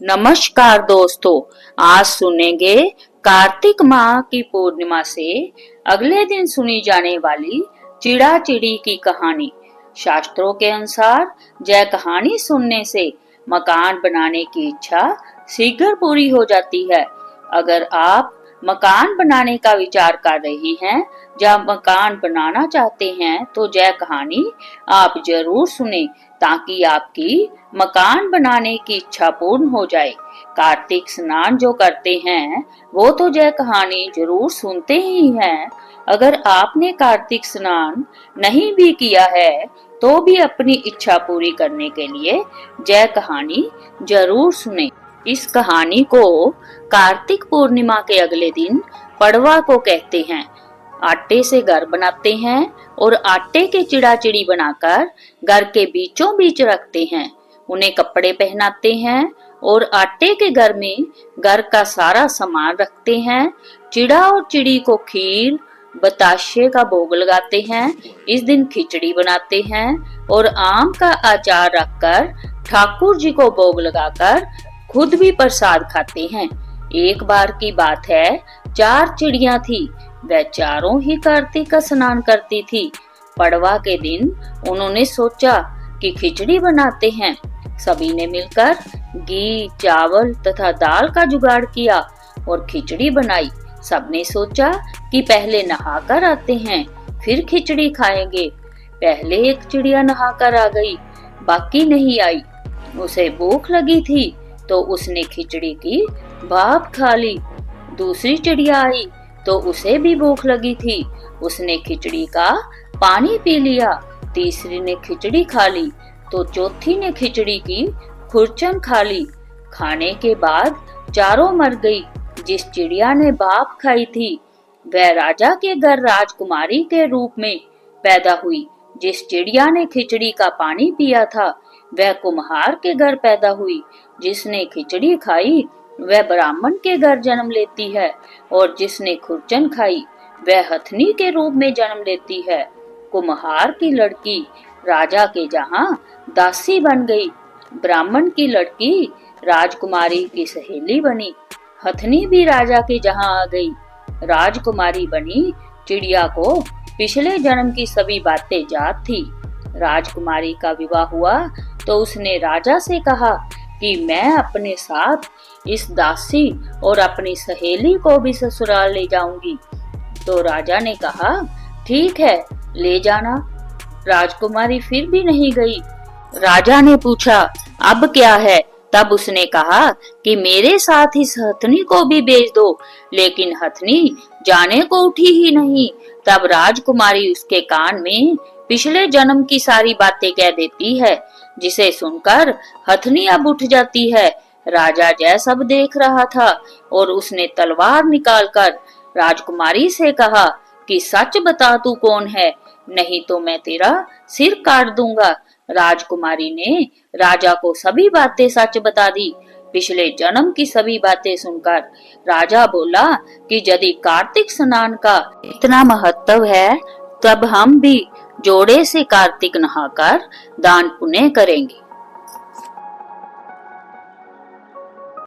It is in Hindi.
नमस्कार दोस्तों, आज सुनेंगे कार्तिक माह की पूर्णिमा से अगले दिन सुनी जाने वाली चिड़ा चिड़ी की कहानी। शास्त्रों के अनुसार यह कहानी सुनने से मकान बनाने की इच्छा शीघ्र पूरी हो जाती है। अगर आप मकान बनाने का विचार कर रही हैं या मकान बनाना चाहते हैं तो यह कहानी आप जरूर सुने ताकि आपकी मकान बनाने की इच्छा पूर्ण हो जाए। कार्तिक स्नान जो करते हैं वो तो यह कहानी जरूर सुनते ही हैं। अगर आपने कार्तिक स्नान नहीं भी किया है तो भी अपनी इच्छा पूरी करने के लिए यह कहानी जरूर सुने। इस कहानी को कार्तिक पूर्णिमा के अगले दिन पड़वा को कहते हैं। आटे से घर बनाते हैं और आटे के चिड़ा चिड़ी बनाकर घर के बीचों बीच रखते हैं। उन्हें कपड़े पहनाते हैं और आटे के घर में घर का सारा सामान रखते हैं। चिड़ा और चिड़ी को खीर बताशे का भोग लगाते हैं। इस दिन खिचड़ी बनाते हैं और आम का अचार रखकर ठाकुर जी को भोग लगाकर खुद भी प्रसाद खाते हैं। एक बार की बात है, 4 चिड़िया थी। वह चारों ही कार्तिक का स्नान करती थी। पड़वा के दिन उन्होंने सोचा कि खिचड़ी बनाते हैं। सभी ने मिलकर घी, चावल तथा दाल का जुगाड़ किया और खिचड़ी बनाई। सबने सोचा कि पहले नहाकर आते हैं, फिर खिचड़ी खाएंगे। पहले एक चिड़िया नहाकर आ गई, बाकी नहीं आई। उसे भूख लगी थी तो उसने खिचड़ी की भाप खा ली। दूसरी चिड़िया आई तो उसे भी भूख लगी थी, उसने खिचड़ी का पानी पी लिया। तीसरी ने खिचड़ी खा ली तो चौथी ने खिचड़ी की खुरचन खा ली। खाने के बाद चारों मर गई। जिस चिड़िया ने भाप खाई थी वह राजा के घर राजकुमारी के रूप में पैदा हुई। जिस चिड़िया ने खिचड़ी का पानी पिया था वह कुम्हार के घर पैदा हुई। जिसने खिचड़ी खाई वह ब्राह्मण के घर जन्म लेती है और जिसने खुरचन खाई वह हथनी के रूप में जन्म लेती है। कुम्हार की लड़की राजा के जहाँ दासी बन गई। ब्राह्मण की लड़की राजकुमारी की सहेली बनी। हथनी भी राजा के जहाँ आ गई। राजकुमारी बनी चिड़िया को पिछले जन्म की सभी बातें याद थी। राजकुमारी का विवाह हुआ तो उसने राजा से कहा कि मैं अपने साथ इस दासी और अपनी सहेली को भी ससुराल ले जाऊंगी। तो राजा ने कहा ठीक है, ले जाना। राजकुमारी फिर भी नहीं गई। राजा ने पूछा अब क्या है? तब उसने कहा कि मेरे साथ इस हथनी को भी भेज दो। लेकिन हथनी जाने को उठी ही नहीं। तब राजकुमारी उसके कान में पिछले जन्म की सारी बातें कह देती है, जिसे सुनकर हथनी अब उठ जाती है। राजा यह सब देख रहा था और उसने तलवार निकालकर राजकुमारी से कहा कि सच बता तू कौन है, नहीं तो मैं तेरा सिर काट दूंगा। राजकुमारी ने राजा को सभी बातें सच बता दी। पिछले जन्म की सभी बातें सुनकर राजा बोला कि यदि कार्तिक स्नान का इतना महत्व है तब हम भी जोड़े से कार्तिक नहाकर दान पुण्य करेंगे।